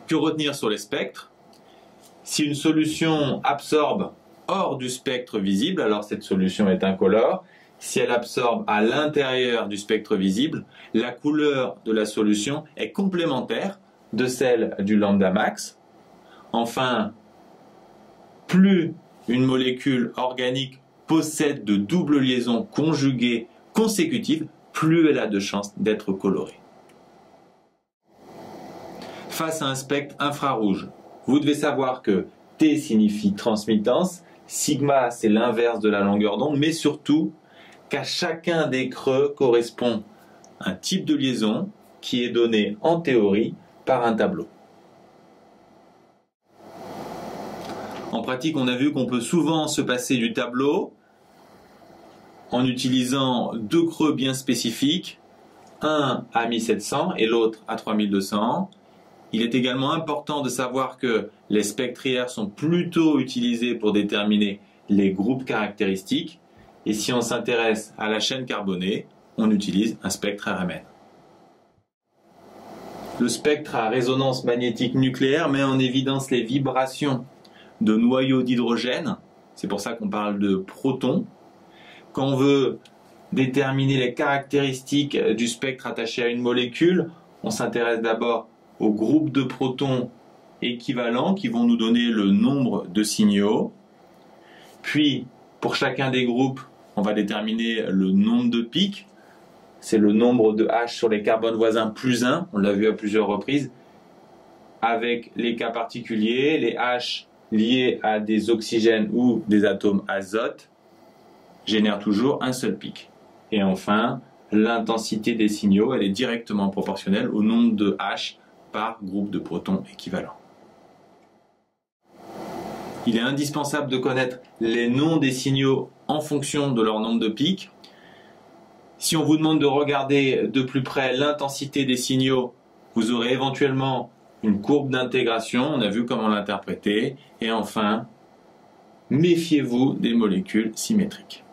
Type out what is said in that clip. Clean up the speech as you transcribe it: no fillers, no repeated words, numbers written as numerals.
Que retenir sur les spectres? Si une solution absorbe hors du spectre visible, alors cette solution est incolore. Si elle absorbe à l'intérieur du spectre visible, la couleur de la solution est complémentaire de celle du lambda max. Enfin, plus une molécule organique possède de doubles liaisons conjuguées consécutives, plus elle a de chances d'être colorée. Face à un spectre infrarouge, vous devez savoir que T signifie transmittance, sigma c'est l'inverse de la longueur d'onde, mais surtout qu'à chacun des creux correspond un type de liaison qui est donné en théorie par un tableau. En pratique, on a vu qu'on peut souvent se passer du tableau en utilisant deux creux bien spécifiques, un à 1700 et l'autre à 3200. Il est également important de savoir que les spectrières sont plutôt utilisés pour déterminer les groupes caractéristiques. Et si on s'intéresse à la chaîne carbonée, on utilise un spectre RMN. Le spectre à résonance magnétique nucléaire met en évidence les vibrations de noyaux d'hydrogène. C'est pour ça qu'on parle de protons. Quand on veut déterminer les caractéristiques du spectre attaché à une molécule, on s'intéresse d'abord aux groupes de protons équivalents qui vont nous donner le nombre de signaux. Puis, pour chacun des groupes, on va déterminer le nombre de pics. C'est le nombre de H sur les carbones voisins plus 1, on l'a vu à plusieurs reprises. Avec les cas particuliers, les H liés à des oxygènes ou des atomes azote génèrent toujours un seul pic. Et enfin, l'intensité des signaux, elle est directement proportionnelle au nombre de H par groupe de protons équivalent. Il est indispensable de connaître les noms des signaux en fonction de leur nombre de pics. Si on vous demande de regarder de plus près l'intensité des signaux, vous aurez éventuellement une courbe d'intégration, on a vu comment l'interpréter. Et enfin, méfiez-vous des molécules symétriques.